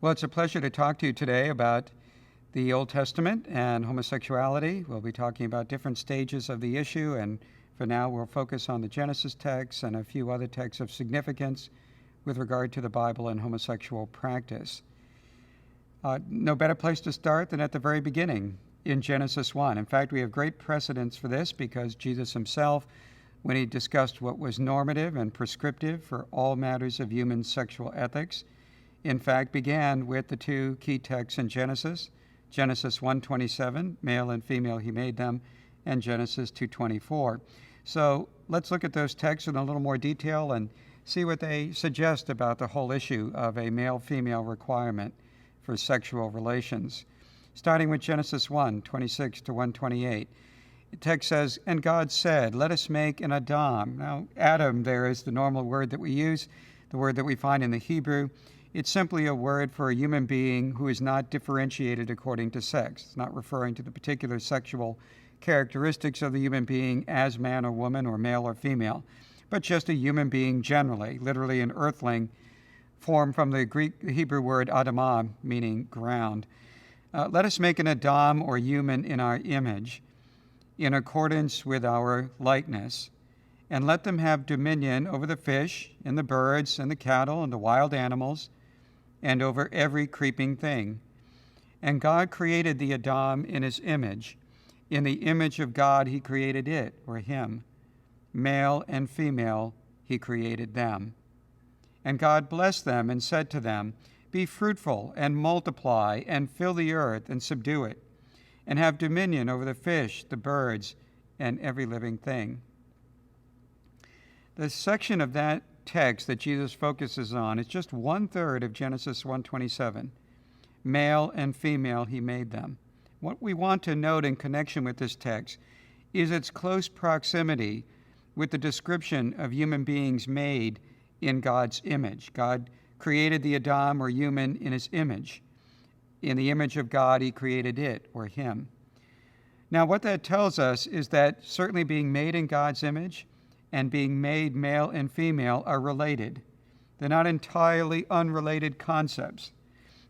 Well, it's a pleasure to talk to you today about the Old Testament and homosexuality. We'll be talking about different stages of the issue, and for now we'll focus on the Genesis text and a few other texts of significance with regard to the Bible and homosexual practice. No better place to start than at the very beginning in Genesis 1. In fact, we have great precedents for this because Jesus himself, when he discussed what was normative and prescriptive for all matters of human sexual ethics, in fact, began with the two key texts in Genesis 1:27, male and female he made them, and Genesis 2:24. So let's look at those texts in a little more detail and see what they suggest about the whole issue of a male-female requirement for sexual relations. Starting with Genesis 1:26 to 1:28. The text says, "And God said, let us make an Adam." Now, Adam there is the normal word that we use, the word that we find in the Hebrew. It's simply a word for a human being who is not differentiated according to sex. It's not referring to the particular sexual characteristics of the human being as man or woman or male or female, but just a human being generally, literally an earthling, formed from the Hebrew word Adamah, meaning ground. Let us make an Adam or human in our image, in accordance with our likeness, and let them have dominion over the fish and the birds and the cattle and the wild animals, and over every creeping thing. And God created the Adam in his image. In the image of God he created it, or him. Male and female he created them. And God blessed them and said to them, be fruitful and multiply and fill the earth and subdue it, and have dominion over the fish, the birds, and every living thing. The section of that text that Jesus focuses on is just 1/3 of Genesis 1:27. Male and female he made them. What we want to note in connection with this text is its close proximity with the description of human beings made in God's image. God created the Adam or human in his image. In the image of God he created it, or him. Now what that tells us is that certainly being made in God's image and being made male and female are related. They're not entirely unrelated concepts.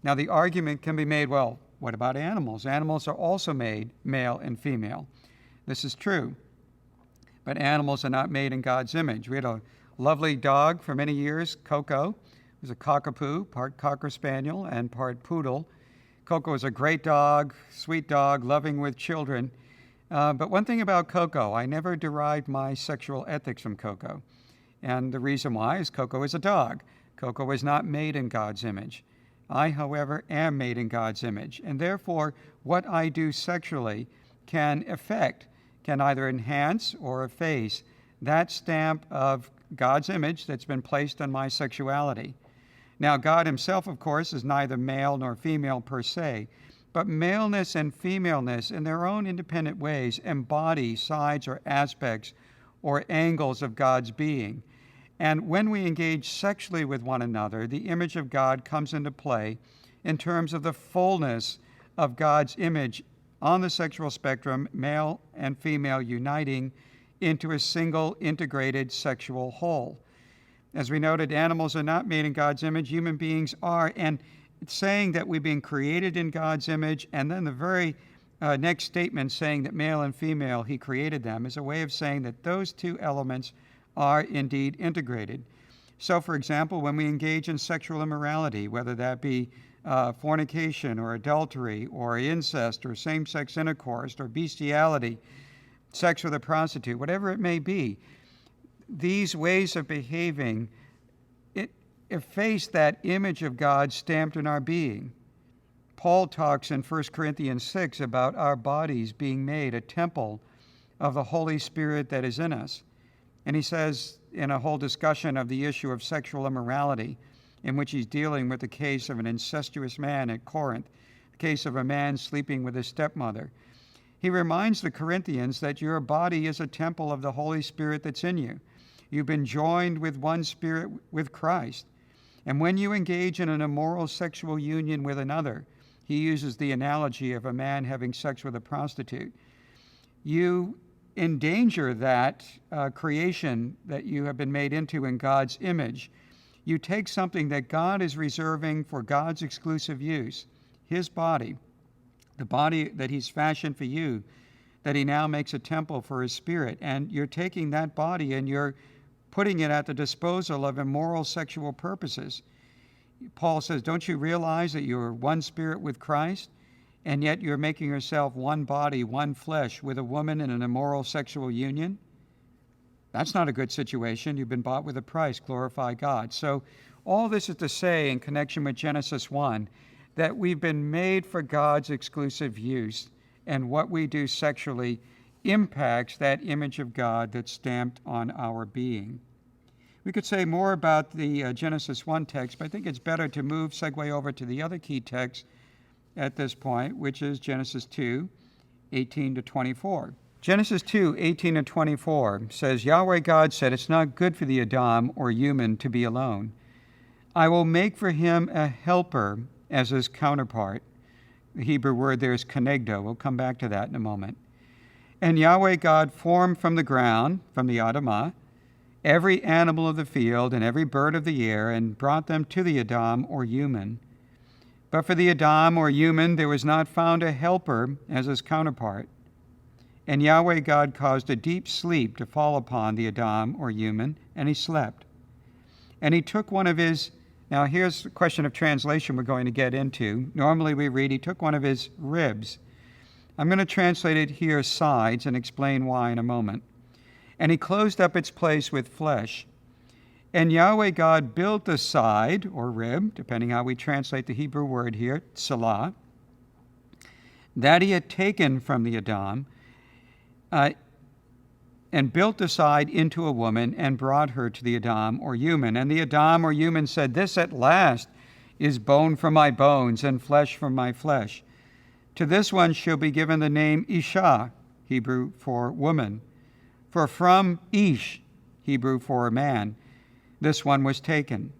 Now the argument can be made, well, what about animals? Animals are also made male and female. This is true, but animals are not made in God's image. We had a lovely dog for many years, Coco. It was a cockapoo, part Cocker Spaniel and part poodle. Coco was a great dog, sweet dog, loving with children. But one thing about Coco, I never derived my sexual ethics from Coco. And the reason why is Coco is a dog. Coco was not made in God's image. I, however, am made in God's image. And therefore, what I do sexually can either enhance or efface that stamp of God's image that's been placed on my sexuality. Now, God himself, of course, is neither male nor female per se, but maleness and femaleness in their own independent ways embody sides or aspects or angles of God's being. And when we engage sexually with one another, the image of God comes into play in terms of the fullness of God's image on the sexual spectrum, male and female uniting into a single integrated sexual whole. As we noted, animals are not made in God's image, human beings are, and it's saying that we've been created in God's image, and then the very next statement saying that male and female, he created them, is a way of saying that those two elements are indeed integrated. So, for example, when we engage in sexual immorality, whether that be fornication or adultery or incest or same-sex intercourse or bestiality, sex with a prostitute, whatever it may be, these ways of behaving efface that image of God stamped in our being. Paul talks in 1 Corinthians 6 about our bodies being made a temple of the Holy Spirit that is in us. And he says in a whole discussion of the issue of sexual immorality, in which he's dealing with the case of an incestuous man at Corinth, the case of a man sleeping with his stepmother. He reminds the Corinthians that your body is a temple of the Holy Spirit that's in you. You've been joined with one spirit with Christ. And when you engage in an immoral sexual union with another, he uses the analogy of a man having sex with a prostitute, you endanger that creation that you have been made into in God's image. You take something that God is reserving for God's exclusive use, his body, the body that he's fashioned for you, that he now makes a temple for his spirit, and you're taking that body and you're putting it at the disposal of immoral sexual purposes. Paul says, don't you realize that you're one spirit with Christ, and yet you're making yourself one body, one flesh with a woman in an immoral sexual union? That's not a good situation. You've been bought with a price. Glorify God. So all this is to say, in connection with Genesis 1, that we've been made for God's exclusive use, and what we do sexually impacts that image of God that's stamped on our being. We could say more about the Genesis 1 text, but I think it's better to segue over to the other key text at this point, which is Genesis 2, 18 to 24. Genesis 2, 18 and 24 says, Yahweh God said, it's not good for the Adam or human to be alone. I will make for him a helper as his counterpart. The Hebrew word there is kenegdo. We'll come back to that in a moment. And Yahweh God formed from the ground, from the Adamah, every animal of the field and every bird of the air, and brought them to the Adam or human. But for the Adam or human there was not found a helper as his counterpart. And Yahweh God caused a deep sleep to fall upon the Adam or human, and he slept. And he took one of his, now here's a question of translation we're going to get into. Normally we read, he took one of his ribs. I'm going to translate it here, sides, and explain why in a moment. And he closed up its place with flesh. And Yahweh God built the side, or rib, depending how we translate the Hebrew word here, tselah, that he had taken from the Adam, and built the side into a woman and brought her to the Adam or human. And the Adam or human said, this at last is bone from my bones and flesh from my flesh. To this one shall be given the name Isha, Hebrew for woman. For from Ish, Hebrew for a man, this one was taken.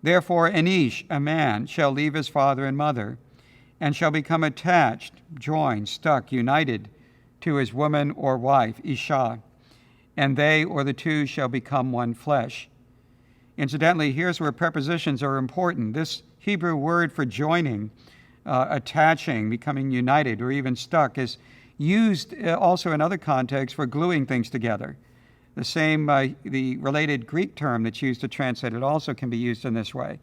Therefore an Ish, a man, shall leave his father and mother, and shall become attached, joined, stuck, united to his woman or wife, Isha, and they or the two shall become one flesh. Incidentally, here's where prepositions are important. This Hebrew word for joining, attaching, becoming united, or even stuck is used also in other contexts for gluing things together. The same, the related Greek term that's used to translate it also can be used in this way.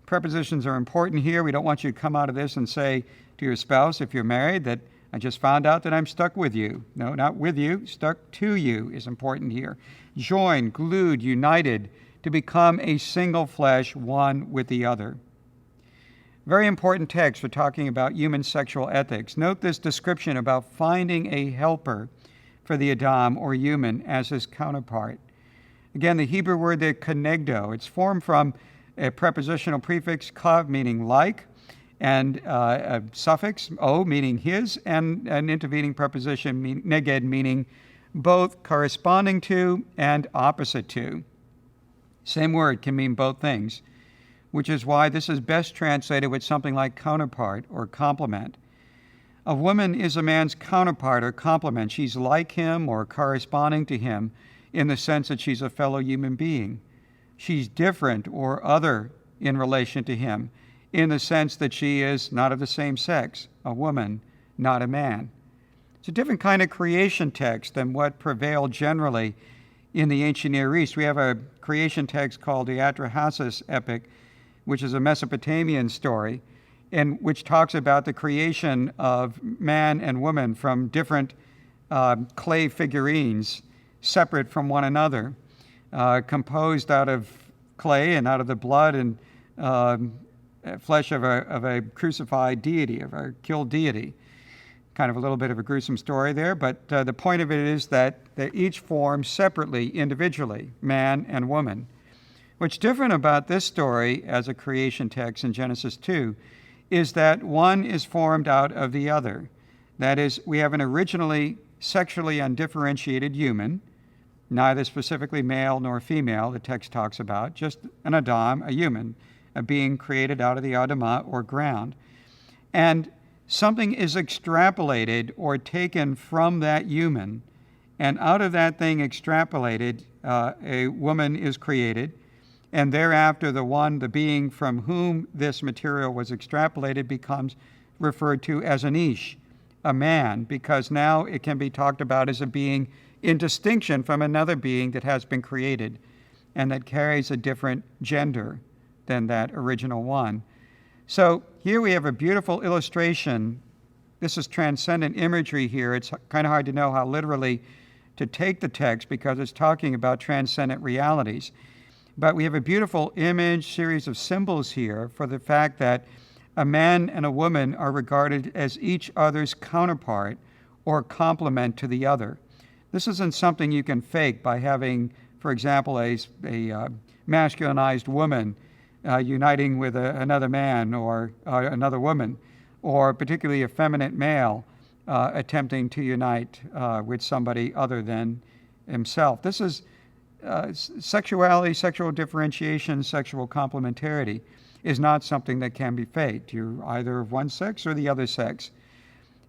Prepositions are important here. We don't want you to come out of this and say to your spouse, if you're married, that I just found out that I'm stuck with you. No, not with you. Stuck to you is important here. Joined, glued, united, to become a single flesh, one with the other. Very important text for talking about human sexual ethics. Note this description about finding a helper for the Adam or human as his counterpart. Again, the Hebrew word there, kenegdo. It's formed from a prepositional prefix, kav, meaning like, and a suffix, o, meaning his, and an intervening preposition, neged, meaning both corresponding to and opposite to. Same word can mean both things, which is why this is best translated with something like counterpart or complement. A woman is a man's counterpart or complement. She's like him or corresponding to him in the sense that she's a fellow human being. She's different or other in relation to him, in the sense that she is not of the same sex, a woman, not a man. It's a different kind of creation text than what prevailed generally in the ancient Near East. We have a creation text called the Atrahasis epic, which is a Mesopotamian story, and which talks about the creation of man and woman from different clay figurines, separate from one another, composed out of clay and out of the blood and flesh of a crucified deity, of a killed deity. Kind of a little bit of a gruesome story there, but the point of it is that they each form separately, individually, man and woman. What's different about this story as a creation text in Genesis 2 is that one is formed out of the other. That is, we have an originally sexually undifferentiated human, neither specifically male nor female, the text talks about, just an Adam, a human, a being created out of the Adamah or ground. And something is extrapolated or taken from that human, and out of that thing extrapolated, a woman is created, And thereafter, the being from whom this material was extrapolated becomes referred to as an ish, a man, because now it can be talked about as a being in distinction from another being that has been created and that carries a different gender than that original one. So here we have a beautiful illustration. This is transcendent imagery here. It's kind of hard to know how literally to take the text because it's talking about transcendent realities. But we have a beautiful image, series of symbols here for the fact that a man and a woman are regarded as each other's counterpart or complement to the other. This isn't something you can fake by having, for example, a masculinized woman uniting with another man or another woman, or particularly a feminine male attempting to unite with somebody other than himself. This is sexuality, sexual differentiation, sexual complementarity is not something that can be faked. You're either of one sex or the other sex.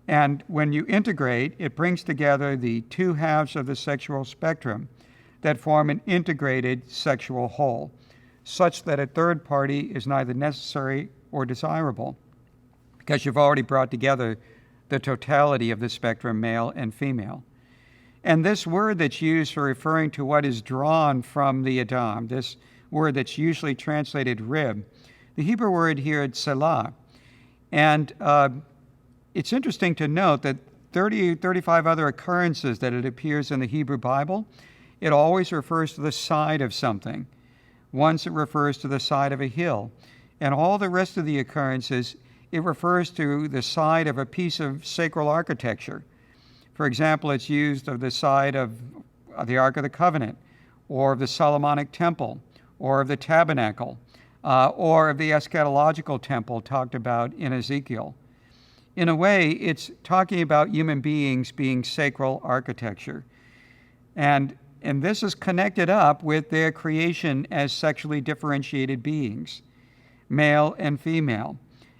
And when you integrate, it brings together the two halves of the sexual spectrum that form an integrated sexual whole, such that a third party is neither necessary or desirable, because you've already brought together the totality of the spectrum, male and female. And this word that's used for referring to what is drawn from the Adam, this word that's usually translated rib, the Hebrew word here is selah. And it's interesting to note that 35 other occurrences that it appears in the Hebrew Bible, it always refers to the side of something. Once it refers to the side of a hill. And all the rest of the occurrences, it refers to the side of a piece of sacral architecture. For example, it's used of the side of the Ark of the Covenant, or of the Solomonic Temple, or of the Tabernacle, or of the eschatological temple talked about in Ezekiel. In a way, it's talking about human beings being sacral architecture. And this is connected up with their creation as sexually differentiated beings, male and female.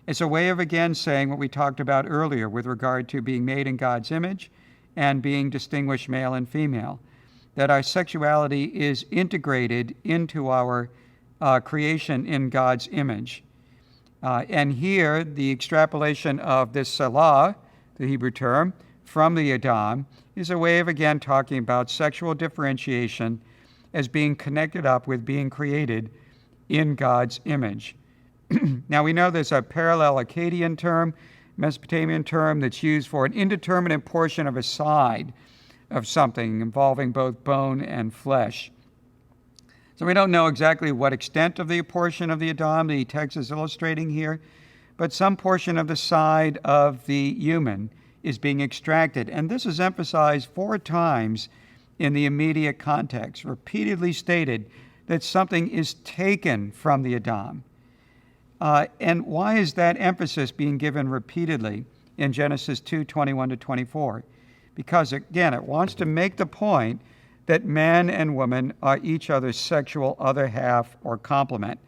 It's a way of, again, saying what we talked about earlier with regard to being made in God's image and being distinguished male and female, that our sexuality is integrated into our creation in God's image. And here, the extrapolation of this selah, the Hebrew term, from the Adam, is a way of, again, talking about sexual differentiation as being connected up with being created in God's image. Now, we know there's a parallel Akkadian term, Mesopotamian term, that's used for an indeterminate portion of a side of something involving both bone and flesh. So we don't know exactly what extent of the portion of the Adam the text is illustrating here, but some portion of the side of the human is being extracted. And this is emphasized 4 times in the immediate context, repeatedly stated that something is taken from the Adam. And why is that emphasis being given repeatedly in Genesis 2:21-24? Because, again, it wants to make the point that man and woman are each other's sexual other half or complement.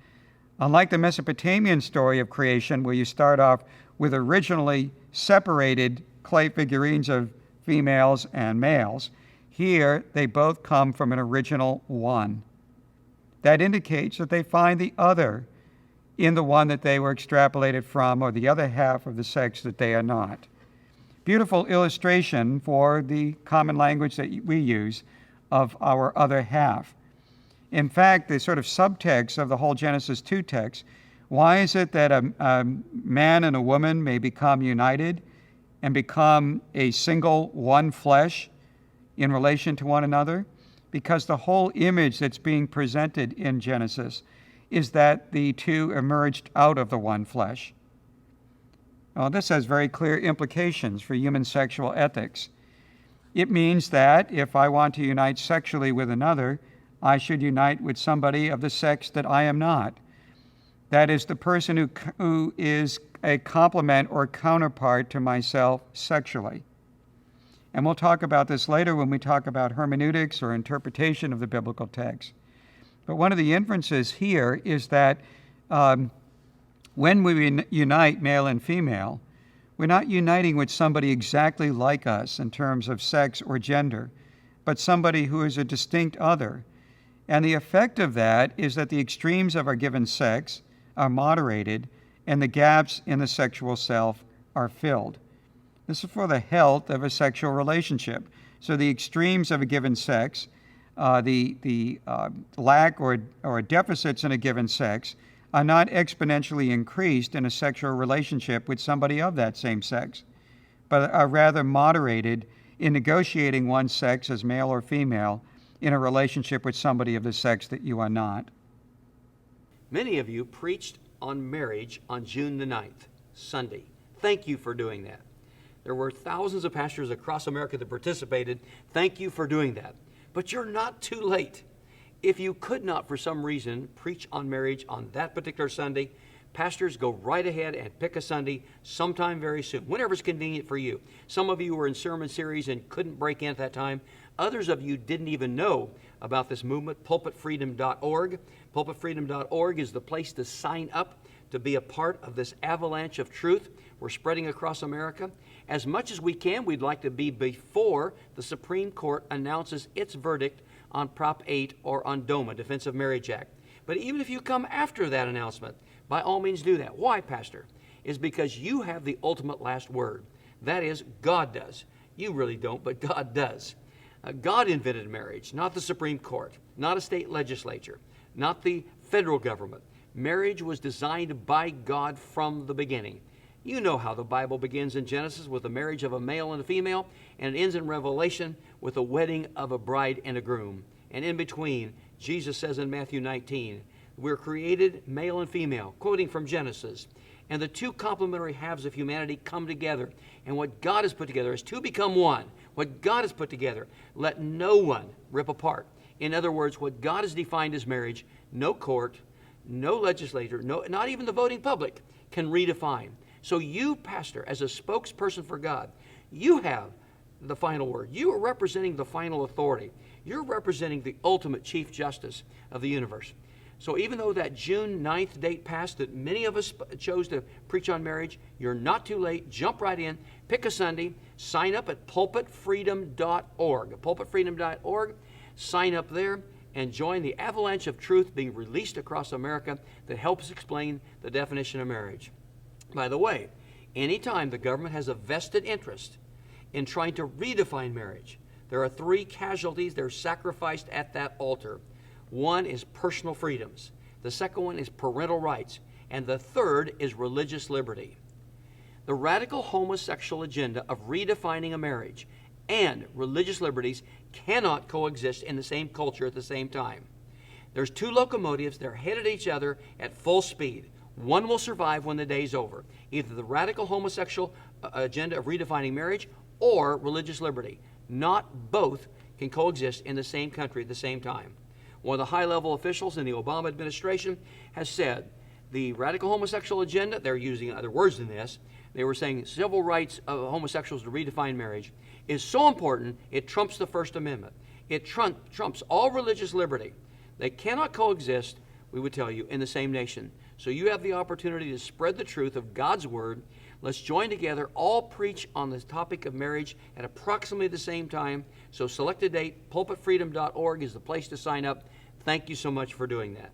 Unlike the Mesopotamian story of creation, where you start off with originally separated clay figurines of females and males, here they both come from an original one. That indicates that they find the other in the one that they were extrapolated from, or the other half of the sex that they are not. Beautiful illustration for the common language that we use of our other half. In fact, the sort of subtext of the whole Genesis 2 text, why is it that a man and a woman may become united and become a single one flesh in relation to one another? Because the whole image that's being presented in Genesis is that the two emerged out of the one flesh. Now, this has very clear implications for human sexual ethics. It means that if I want to unite sexually with another, I should unite with somebody of the sex that I am not. That is, the person who is a complement or counterpart to myself sexually. And we'll talk about this later when we talk about hermeneutics or interpretation of the biblical text. But one of the inferences here is that when we unite male and female, we're not uniting with somebody exactly like us in terms of sex or gender, but somebody who is a distinct other. And the effect of that is that the extremes of a given sex are moderated and the gaps in the sexual self are filled. This is for the health of a sexual relationship. So the extremes of a given sex, the lack or deficits in a given sex are not exponentially increased in a sexual relationship with somebody of that same sex, but are rather moderated in negotiating one's sex as male or female in a relationship with somebody of the sex that you are not. Many of you preached on marriage on June the 9th, Sunday. Thank you for doing that. There were thousands of pastors across America that participated. Thank you for doing that. But you're not too late. If you could not, for some reason, preach on marriage on that particular Sunday, pastors, go right ahead and pick a Sunday sometime very soon, whenever's convenient for you. Some of you were in sermon series and couldn't break in at that time. Others of you didn't even know about this movement, pulpitfreedom.org. Pulpitfreedom.org is the place to sign up to be a part of this avalanche of truth we're spreading across America. As much as we can, we'd like to be before the Supreme Court announces its verdict on Prop 8 or on DOMA, Defense of Marriage Act. But even if you come after that announcement, by all means do that. Why, Pastor? Is because you have the ultimate last word. That is, God does. You really don't, but God does. God invented marriage, not the Supreme Court, not a state legislature, not the federal government. Marriage was designed by God from the beginning. You know how the Bible begins in Genesis with the marriage of a male and a female, and it ends in Revelation with the wedding of a bride and a groom. And in between, Jesus says in Matthew 19, we're created male and female, quoting from Genesis. And the two complementary halves of humanity come together. And what God has put together is two become one. What God has put together, let no one rip apart. In other words, what God has defined as marriage, no court, no legislator, not even the voting public can redefine. So you, pastor, as a spokesperson for God, you have the final word. You are representing the final authority. You're representing the ultimate Chief Justice of the universe. So even though that June 9th date passed that many of us chose to preach on marriage, you're not too late. Jump right in. Pick a Sunday. Sign up at pulpitfreedom.org. Pulpitfreedom.org. Sign up there and join the avalanche of truth being released across America that helps explain the definition of marriage. By the way, anytime the government has a vested interest in trying to redefine marriage, there are three casualties that are sacrificed at that altar. One is personal freedoms. The second one is parental rights. And the third is religious liberty. The radical homosexual agenda of redefining a marriage and religious liberties cannot coexist in the same culture at the same time. There's two locomotives. They're headed at each other at full speed. One will survive when the day's over. Either the radical homosexual agenda of redefining marriage or religious liberty. Not both can coexist in the same country at the same time. One of the high-level officials in the Obama administration has said the radical homosexual agenda, they're using other words than this, they were saying civil rights of homosexuals to redefine marriage is so important it trumps the First Amendment. It trumps all religious liberty. They cannot coexist, we would tell you, in the same nation. So you have the opportunity to spread the truth of God's Word. Let's join together, all preach on the topic of marriage at approximately the same time. So select a date. Pulpitfreedom.org is the place to sign up. Thank you so much for doing that.